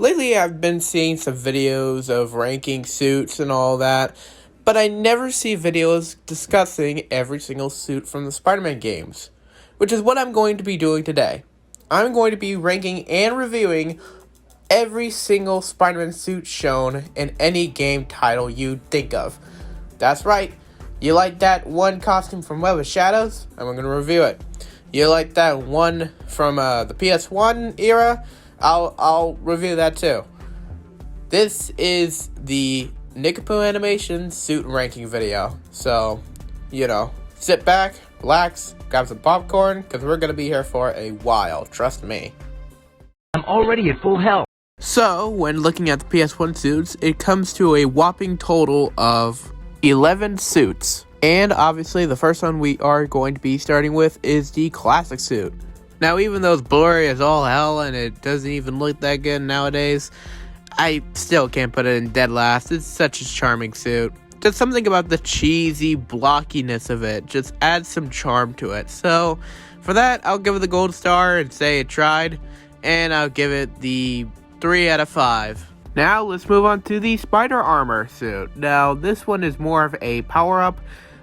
Lately, I've been seeing some videos of ranking suits and all that, but I never see videos discussing every single suit from the Spider-Man games, which is what I'm going to be doing today. I'm going to be ranking and reviewing every single Spider-Man suit shown in any game title you think of. That's right. You like that one costume from Web of Shadows? I'm going to review it. You like that one from the PS1 era? I'll review that too. This is the Nickapoo Animation suit ranking video. So, sit back, relax, grab some popcorn, because we're going to be here for a while, trust me. I'm already at full health. So, when looking at the PS1 suits, it comes to a whopping total of 11 suits. And obviously, the first one we are going to be starting with is the classic suit. Now, even though it's blurry as all hell and it doesn't even look that good nowadays, I still can't put it in dead last. It's such a charming suit. Just something about the cheesy blockiness of it just adds some charm to it. So, for that, I'll give it the gold star and say it tried. And I'll give it the 3 out of 5. Now, let's move on to the Spider Armor suit. Now, this one is more of a power-up,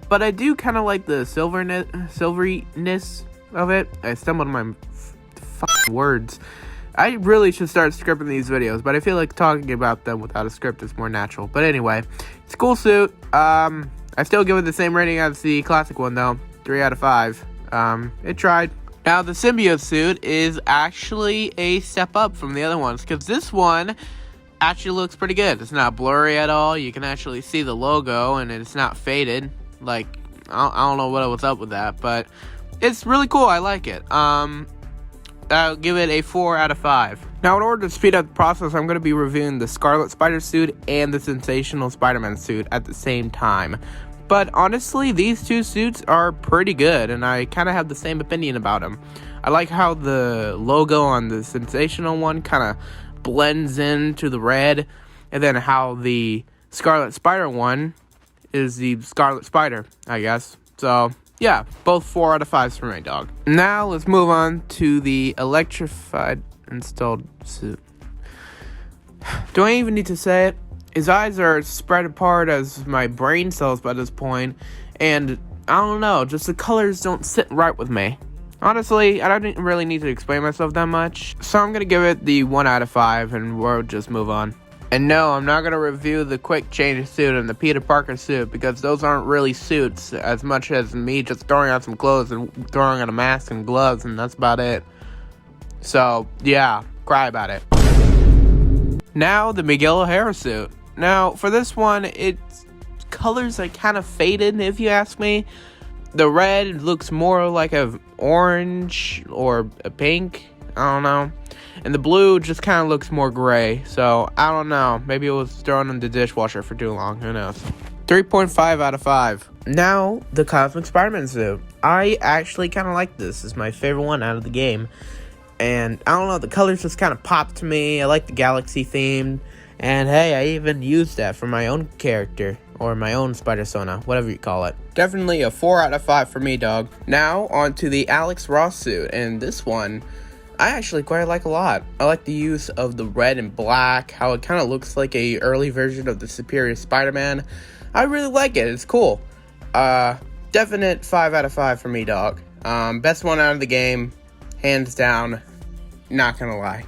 but I do kind of like the silveriness of it. I stumbled on my fucking words. I really should start scripting these videos, but I feel like talking about them without a script is more natural. But anyway, it's a cool suit. I still give it the same rating as the classic one, though. 3 out of 5. It tried. Now, the symbiote suit is actually a step up from the other ones, because this one actually looks pretty good. It's not blurry at all. You can actually see the logo, and it's not faded. Like, I don't know what was up with that, but it's really cool. I like it. I'll give it a 4 out of 5. Now, in order to speed up the process, I'm going to be reviewing the Scarlet Spider suit and the Sensational Spider-Man suit at the same time. But honestly, these two suits are pretty good, and I kind of have the same opinion about them. I like how the logo on the Sensational one kind of blends into the red, and then how the Scarlet Spider one is the Scarlet Spider, I guess. So, yeah, both 4 out of 5s for my dog. Now, let's move on to the electrified installed suit. Do I even need to say it? His eyes are spread apart as my brain cells by this point, and I don't know, just the colors don't sit right with me. Honestly, I don't really need to explain myself that much, so I'm going to give it the 1 out of 5, and we'll just move on. And no, I'm not going to review the Quick Change suit and the Peter Parker suit, because those aren't really suits as much as me just throwing on some clothes and throwing on a mask and gloves, and that's about it. So, yeah, cry about it. Now, the Miguel O'Hara suit. Now, for this one, its colors are kind of faded, if you ask me. The red looks more like an orange or a pink. I don't know. And the blue just kind of looks more gray. So, I don't know. Maybe it was thrown in the dishwasher for too long. Who knows? 3.5 out of 5. Now, the Cosmic Spider-Man suit. I actually kind of like this. It's my favorite one out of the game. And, I don't know, the colors just kind of popped to me. I like the galaxy theme. And, hey, I even used that for my own character. Or my own Spider-Sona, whatever you call it. Definitely a 4 out of 5 for me, dog. Now, on to the Alex Ross suit. And this one, I actually quite like a lot. I like the use of the red and black, how it kind of looks like a early version of the Superior Spider-Man. I really like it. It's cool. Definite 5 out of 5 for me, dog. Best one out of the game, hands down. Not gonna lie.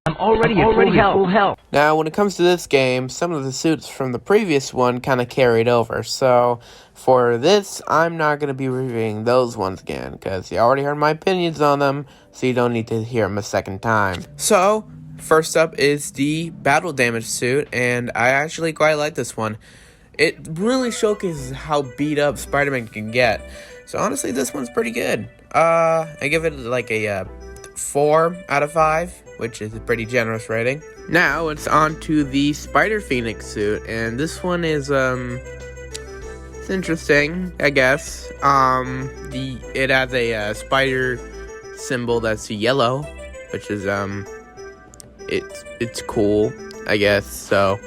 I'm already at full health. Now, when it comes to this game, some of the suits from the previous one kind of carried over. So, for this, I'm not going to be reviewing those ones again, because you already heard my opinions on them, so you don't need to hear them a second time. So, first up is the Battle Damage suit, and I actually quite like this one. It really showcases how beat up Spider-Man can get. So, honestly, this one's pretty good. I give it like a 4 out of 5. Which is a pretty generous rating. Now it's on to the Spider Phoenix suit, and this one is it's interesting, I guess. It has a spider symbol that's yellow, which is it's cool, I guess. So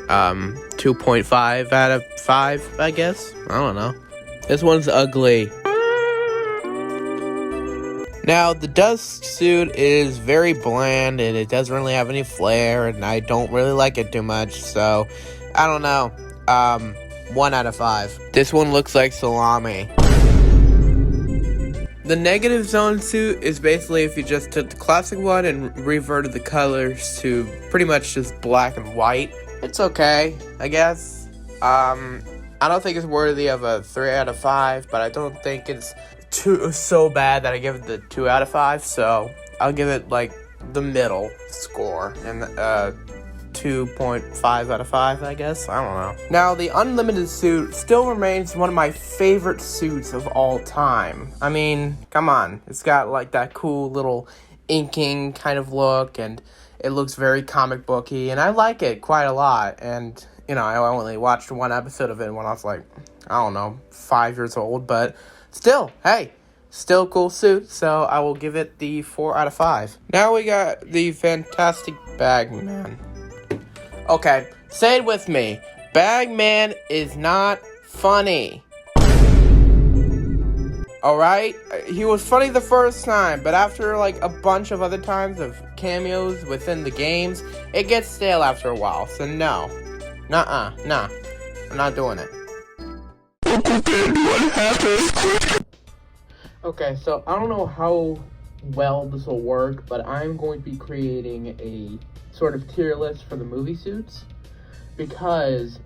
2.5 out of 5, I guess. I don't know. This one's ugly. Now, the Dusk suit is very bland, and it doesn't really have any flair, and I don't really like it too much, so, I don't know. 1 out of 5. This one looks like salami. The Negative Zone suit is basically if you just took the classic one and reverted the colors to pretty much just black and white. It's okay, I guess. I don't think it's worthy of a 3 out of 5, but I don't think it's so bad that I give it the 2 out of 5, so I'll give it like the middle score and 2.5 out of 5, I guess. I don't know. Now, the Unlimited suit still remains one of my favorite suits of all time. I mean, come on. It's got like that cool little inking kind of look, and it looks very comic booky, and I like it quite a lot. And, you know, I only watched one episode of it when I was like, I don't know, 5 years old, but still, hey, still cool suit, so I will give it the 4 out of 5. Now we got the Fantastic Bagman. Okay, say it with me. Bagman is not funny. Alright? He was funny the first time, but after like a bunch of other times of cameos within the games, it gets stale after a while, so no. Nah. I'm not doing it. What happened? Okay, so I don't know how well this will work, but I'm going to be creating a sort of tier list for the movie suits, because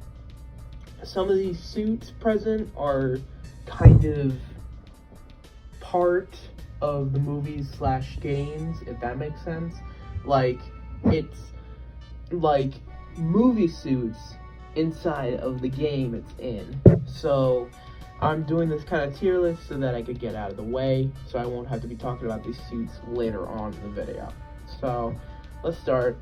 some of these suits present are kind of part of the movies / games, if that makes sense. Like, it's like movie suits inside of the game it's in. So I'm doing this kind of tier list so that I could get out of the way, so I won't have to be talking about these suits later on in the video. So let's start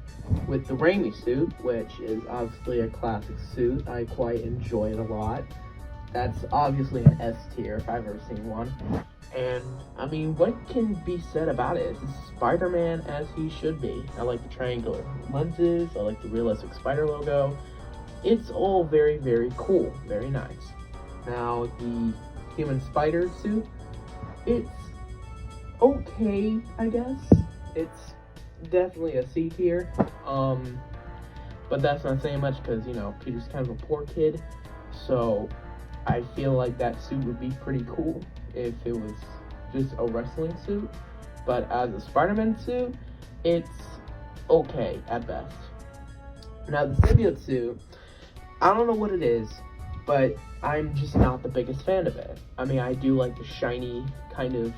with the Raimi suit, which is obviously a classic suit. I quite enjoy it a lot. That's obviously an S tier if I've ever seen one. And, I mean, what can be said about it? It's Spider-Man as he should be. I like the triangular lenses. I like the realistic spider logo. It's all very, very cool. Very nice. Now, the Human Spider suit, it's okay, I guess. It's definitely a C tier. But that's not saying much because, you know, Peter's kind of a poor kid. So I feel like that suit would be pretty cool if it was just a wrestling suit. But as a Spider-Man suit, it's okay at best. Now, the symbiote suit, I don't know what it is, but I'm just not the biggest fan of it. I mean, I do like the shiny kind of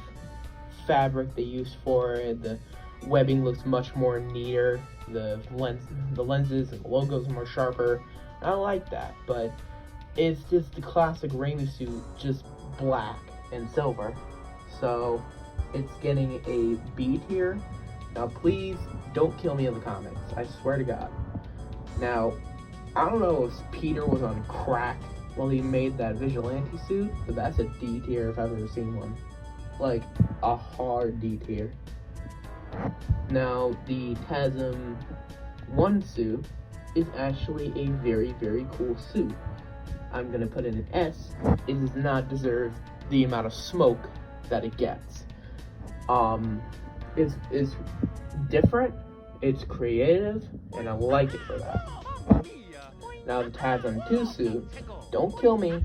fabric they use for it. The webbing looks much more neater. The lenses and the logos are more sharper. I like that, but it's just the classic Raimi suit, just black and silver. So it's getting a B tier. Now, please don't kill me in the comments. I swear to God. Now, I don't know if Peter was on crack while he made that vigilante suit, but that's a D tier if I've ever seen one. Like, a hard D tier. Now, the TASM 1 suit is actually a very, very cool suit. I'm gonna put in an S. It does not deserve the amount of smoke that it gets. It's different, it's creative, and I like it for that. Now, the TASM 2 suit, don't kill me,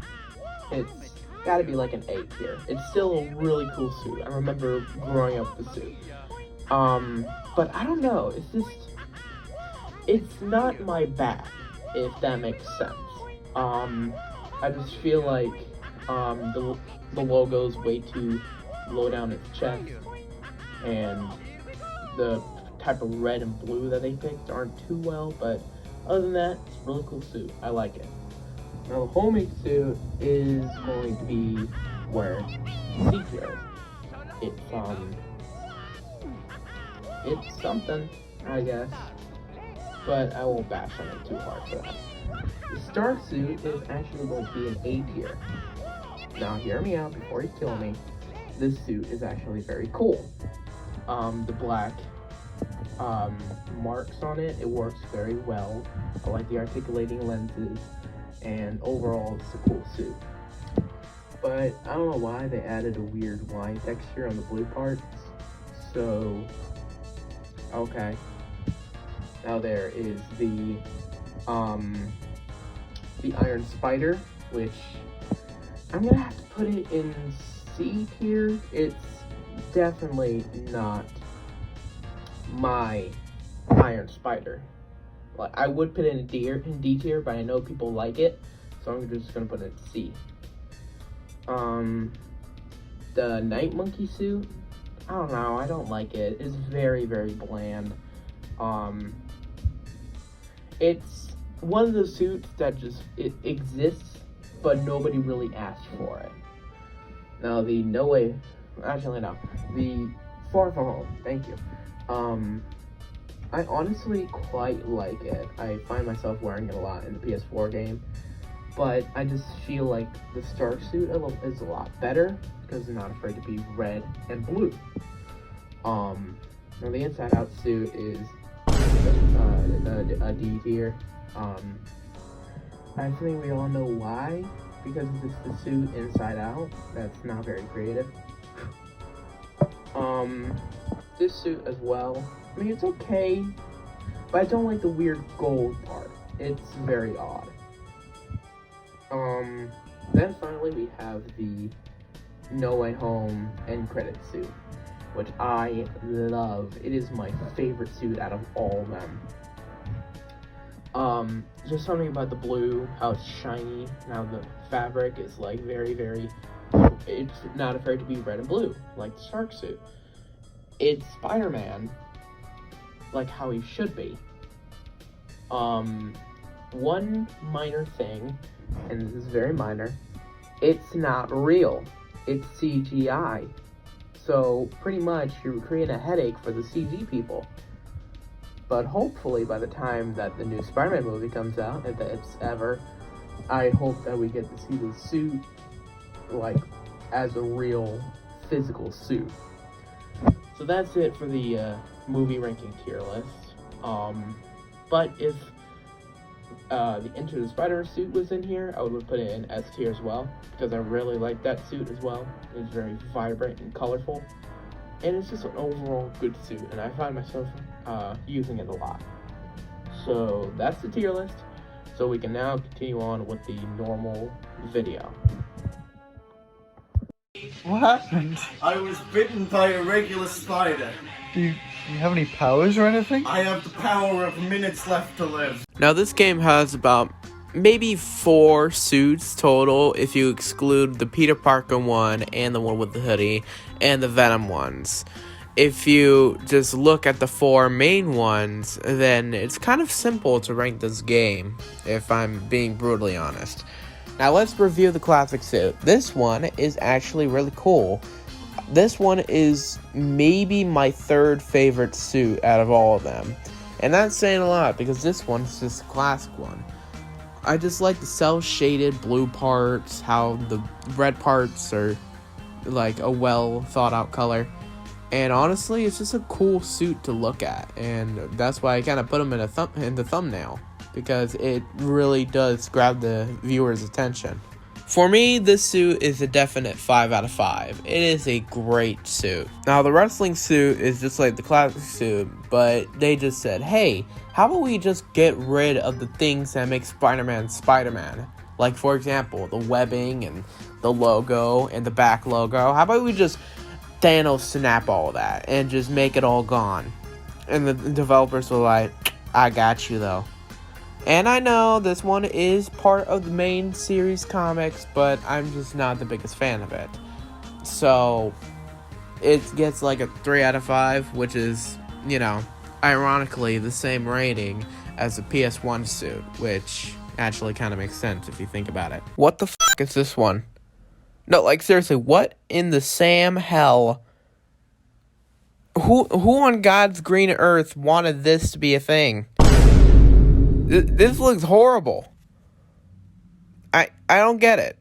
it's gotta be like an A tier. It's still a really cool suit. I remember growing up with the suit. But I don't know, it's not my bag, if that makes sense. I just feel like, the logo's way too low down its chest, and the type of red and blue that they picked aren't too well, but other than that, it's a really cool suit. I like it. Now, the homing suit is going to be where C tier. It's something, I guess, but I won't bash on it too hard for that. The Stark suit is actually going to be an A tier. Now, hear me out before you kill me. This suit is actually very cool. The black marks on it works very well. I like the articulating lenses, and overall, it's a cool suit. But I don't know why they added a weird line texture on the blue parts. So, okay. Now there is the Iron Spider, which I'm gonna have to put it in C tier. It's definitely not my Iron Spider. Like, I would put it in D tier, but I know people like it, so I'm just gonna put it in C. The Night Monkey suit, I don't know, I don't like it. It's very, very bland. It's one of those suits that just, it exists, but nobody really asked for it. Now the the Far From Home, thank you. I honestly quite like it. I find myself wearing it a lot in the PS4 game, but I just feel like the Stark suit is a lot better because they're not afraid to be red and blue. Now the Inside Out suit is a D tier. I think we all know why, because it's the suit Inside Out. That's not very creative. This suit as well, I mean, it's okay, but I don't like the weird gold part. It's very odd. Then finally we have the No Way Home end credit suit, which I love. It is my favorite suit out of all of them. Just something about the blue, how it's shiny. Now the fabric is like very, it's not afraid to be red and blue, like the Stark suit. It's Spider-Man, like how he should be. One minor thing, and this is very minor, it's not real. It's CGI. So pretty much you're creating a headache for the CG people. But hopefully by the time that the new Spider-Man movie comes out, if it's ever, I hope that we get to see the suit like as a real physical suit. So that's it for the movie ranking tier list. But if the Into the Spider suit was in here, I would put it in S tier as well, because I really like that suit as well. It's very vibrant and colorful, and it's just an overall good suit, and I find myself using it a lot. So that's the tier list. So we can now continue on with the normal video. What happened? I was bitten by a regular spider. Do you have any powers or anything? I have the power of minutes left to live. Now this game has about maybe 4 suits total if you exclude the Peter Parker one and the one with the hoodie and the Venom ones. If you just look at the 4 main ones, then it's kind of simple to rank this game, if I'm being brutally honest. Now let's review the classic suit. This one is actually really cool. This one is maybe my 3rd favorite suit out of all of them. And that's saying a lot, because this one's just a classic one. I just like the cel-shaded blue parts, how the red parts are like a well thought out color. And honestly, it's just a cool suit to look at. And that's why I kind of put them in the thumbnail, because it really does grab the viewer's attention. For me, this suit is a definite 5 out of 5. It is a great suit. Now, the wrestling suit is just like the classic suit, but they just said, hey, how about we just get rid of the things that make Spider-Man Spider-Man? Like, for example, the webbing and the logo and the back logo. How about we just Thanos snap all of that and just make it all gone? And the developers were like, I got you, though. And I know this one is part of the main series comics, but I'm just not the biggest fan of it. So, it gets like a 3 out of 5, which is, you know, ironically the same rating as the PS1 suit, which actually kind of makes sense if you think about it. What the fuck is this one? No, like seriously, what in the Sam hell? Who on God's green earth wanted this to be a thing? This looks horrible. I don't get it.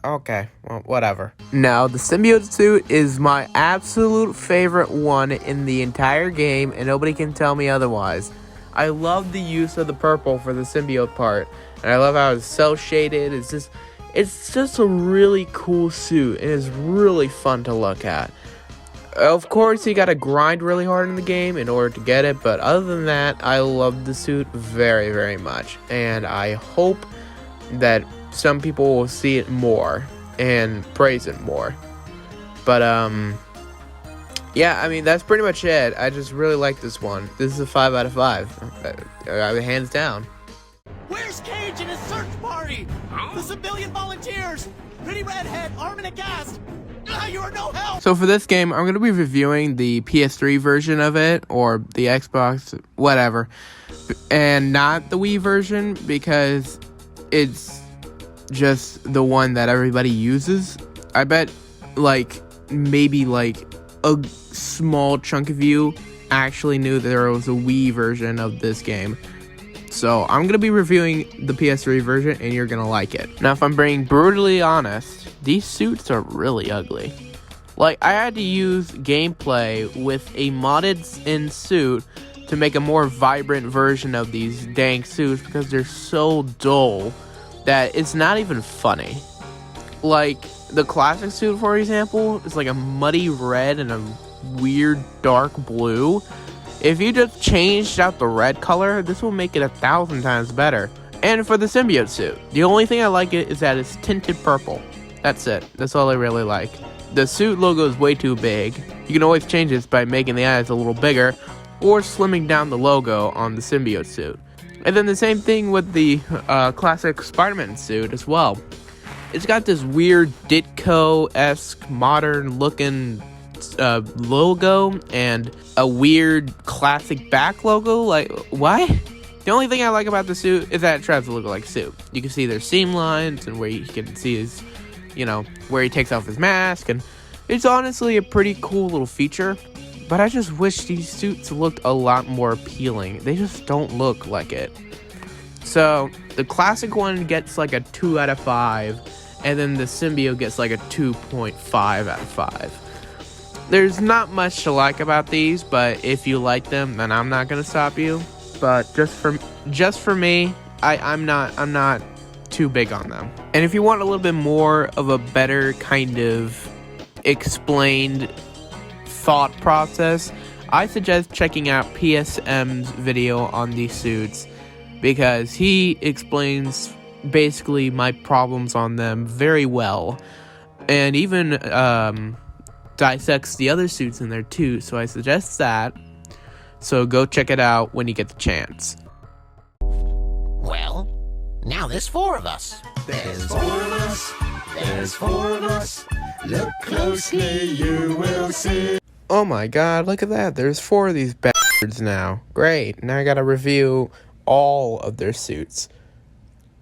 Okay, well, whatever. Now, the symbiote suit is my absolute favorite one in the entire game, and nobody can tell me otherwise. I love the use of the purple for the symbiote part, and I love how it's cel-shaded. It's just a really cool suit, and it's really fun to look at. Of course, you gotta grind really hard in the game in order to get it, but other than that, I love the suit very, very much. And I hope that some people will see it more and praise it more. But, yeah, I mean, that's pretty much it. I just really like this one. This is a 5 out of 5. Hands down. Where's Cage and his search party? The civilian volunteers! Pretty redhead, arming a gas! You are no help! So for this game, I'm going to be reviewing the PS3 version of it, or the Xbox, whatever, and not the Wii version, because it's just the one that everybody uses. I bet, like, maybe, like, a small chunk of you actually knew there was a Wii version of this game. So I'm going to be reviewing the PS3 version, and you're going to like it. Now, if I'm being brutally honest, these suits are really ugly. Like, I had to use gameplay with a modded-in suit to make a more vibrant version of these dang suits because they're so dull that it's not even funny. Like, the classic suit, for example, is like a muddy red and a weird dark blue. If you just changed out the red color, this will make it 1,000 times better. And for the symbiote suit, the only thing I like it is that it's tinted purple. That's it. That's all I really like. The suit logo is way too big. You can always change this by making the eyes a little bigger or slimming down the logo on the symbiote suit. And then the same thing with the classic Spider-Man suit as well. It's got this weird Ditko-esque modern looking logo and a weird classic back logo. Like, why? The only thing I like about the suit is that it tries to look like a suit. You can see their seam lines and where you can see his, you know, where he takes off his mask, and it's honestly a pretty cool little feature. But I just wish these suits looked a lot more appealing. They just don't look like it. So the classic one gets like a 2 out of 5, and then the symbiote gets like a 2.5 out of 5. There's not much to like about these, but if you like them, then I'm not gonna stop you. But just for me, I'm not too big on them. And if you want a little bit more of a better kind of explained thought process, I suggest checking out PSM's video on these suits, because he explains basically my problems on them very well, and even dissects the other suits in there too, so I suggest that. So go check it out when you get the chance. Well, now there's 4 of us. There's 4 of us. There's 4 of us. Look closely, you will see. Oh my god, look at that. There's 4 of these bastards now. Great. Now I gotta review all of their suits.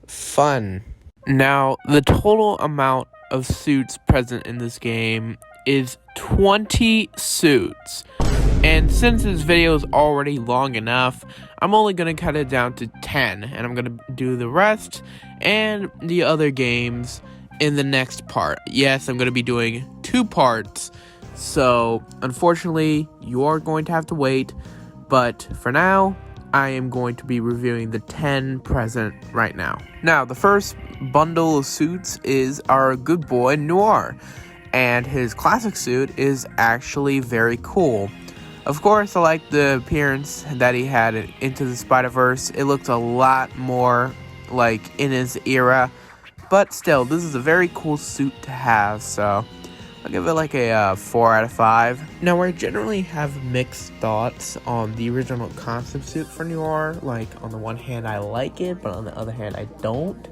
Fun. Now, the total amount of suits present in this game is 20 suits. And since this video is already long enough, I'm only going to cut it down to 10. And I'm going to do the rest and the other games in the next part. Yes, I'm going to be doing 2 parts. So, unfortunately, you are going to have to wait. But for now, I am going to be reviewing the 10 present right now. Now, the first bundle of suits is our good boy Noir. And his classic suit is actually very cool. Of course, I like the appearance that he had in Into the Spider-Verse. It looked a lot more like in his era. But still, this is a very cool suit to have, so I'll give it like a 4 out of 5. Now, I generally have mixed thoughts on the original concept suit for Noir. Like, on the one hand, I like it, but on the other hand, I don't.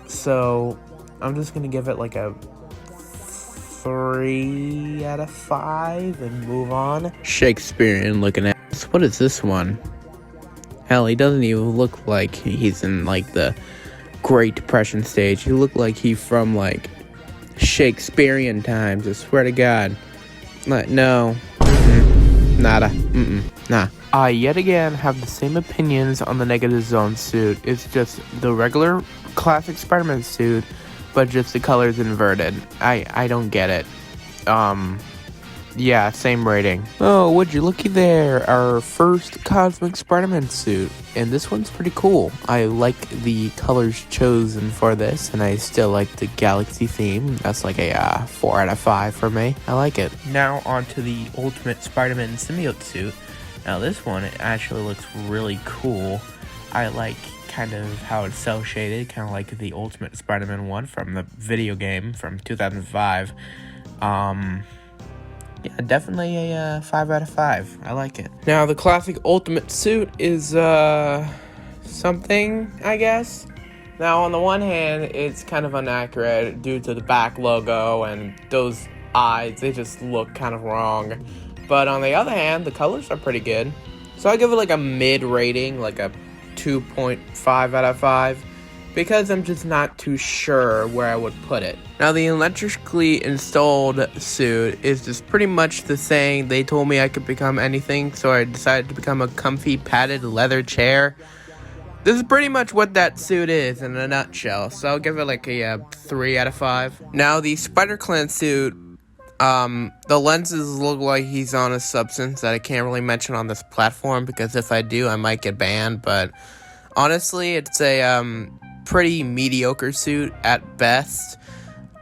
So, I'm just going to give it like a 3 out of 5 and move on. Shakespearean looking ass. What is this one? Hell, he doesn't even look like he's in like the Great Depression stage. He looked like he's from like Shakespearean times. I swear to God. No. Nada. Nah. I yet again have the same opinions on the Negative Zone suit. It's just the regular classic Spider-Man suit, but just the colors inverted. I don't get it. Yeah, same rating. Oh, would you looky there, our first Cosmic Spider-Man suit. And this one's pretty cool. I like the colors chosen for this, and I still like the galaxy theme. That's like a 4 out of 5 for me. I like it. Now on to the Ultimate Spider-Man symbiote suit. Now this one, it actually looks really cool. I like kind of how it's cel shaded, kind of like the Ultimate Spider-Man one from the video game from 2005. Yeah, definitely a 5 out of 5. I like it. Now, the classic Ultimate suit is, something, I guess. Now, on the one hand, it's kind of inaccurate due to the back logo and those eyes. They just look kind of wrong. But on the other hand, the colors are pretty good. So I give it like a mid rating, like a 2.5 out of 5. Because I'm just not too sure where I would put it. Now, the electrically installed suit is just pretty much the same. They told me I could become anything, so I decided to become a comfy padded leather chair. This is pretty much what that suit is in a nutshell, so I'll give it like a 3 out of 5. Now, the Spider-Clan suit, the lenses look like he's on a substance that I can't really mention on this platform, because if I do, I might get banned, but honestly, it's a, pretty mediocre suit at best.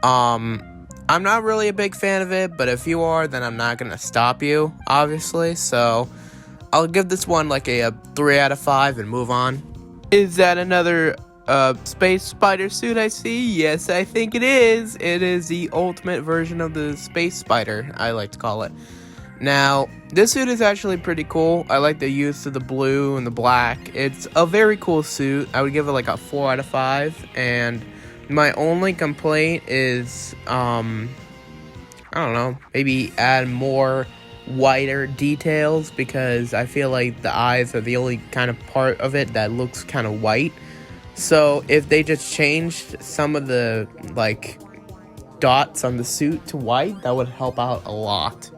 I'm not really a big fan of it, but if you are, then I'm not gonna stop you, obviously, so I'll give this one like a 3 out of 5 and move on. Is that another space spider suit I see? Yes, I think it is. It is the ultimate version of the space spider, I like to call it. Now, this suit is actually pretty cool. I like the use of the blue and the black. It's a very cool suit. I would give it like a 4 out of 5. And my only complaint is, I don't know, maybe add more whiter details, because I feel like the eyes are the only kind of part of it that looks kind of white. So if they just changed some of the, like, dots on the suit to white, that would help out a lot.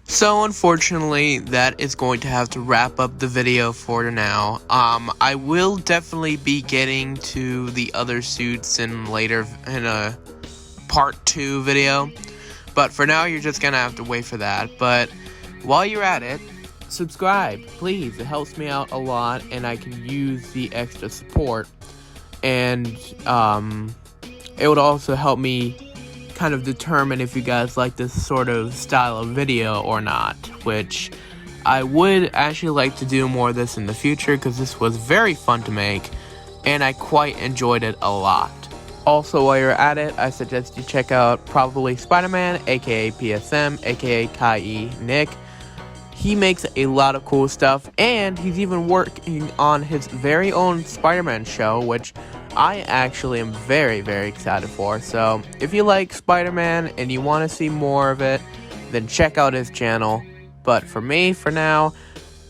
So unfortunately, that is going to have to wrap up the video for now. I will definitely be getting to the other suits in a part 2 video. But for now, you're just gonna have to wait for that. But while you're at it, subscribe, please. It helps me out a lot, and I can use the extra support. And it would also help me kind of determine if you guys like this sort of style of video or not, which I would actually like to do more of this in the future, because this was very fun to make and I quite enjoyed it a lot. Also, while you're at it, I suggest you check out Probably Spider-Man, aka PSM, aka Kai Nick. He makes a lot of cool stuff, and he's even working on his very own Spider-Man show, which I actually am very, very excited for. So if you like Spider-Man and you want to see more of it, then check out his channel. But for me, for now,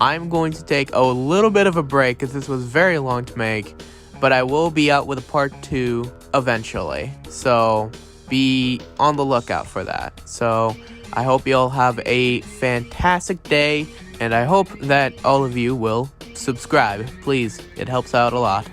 I'm going to take a little bit of a break, because this was very long to make. But I will be out with a part 2 eventually. So be on the lookout for that. So I hope you all have a fantastic day, and I hope that all of you will subscribe. Please, it helps out a lot.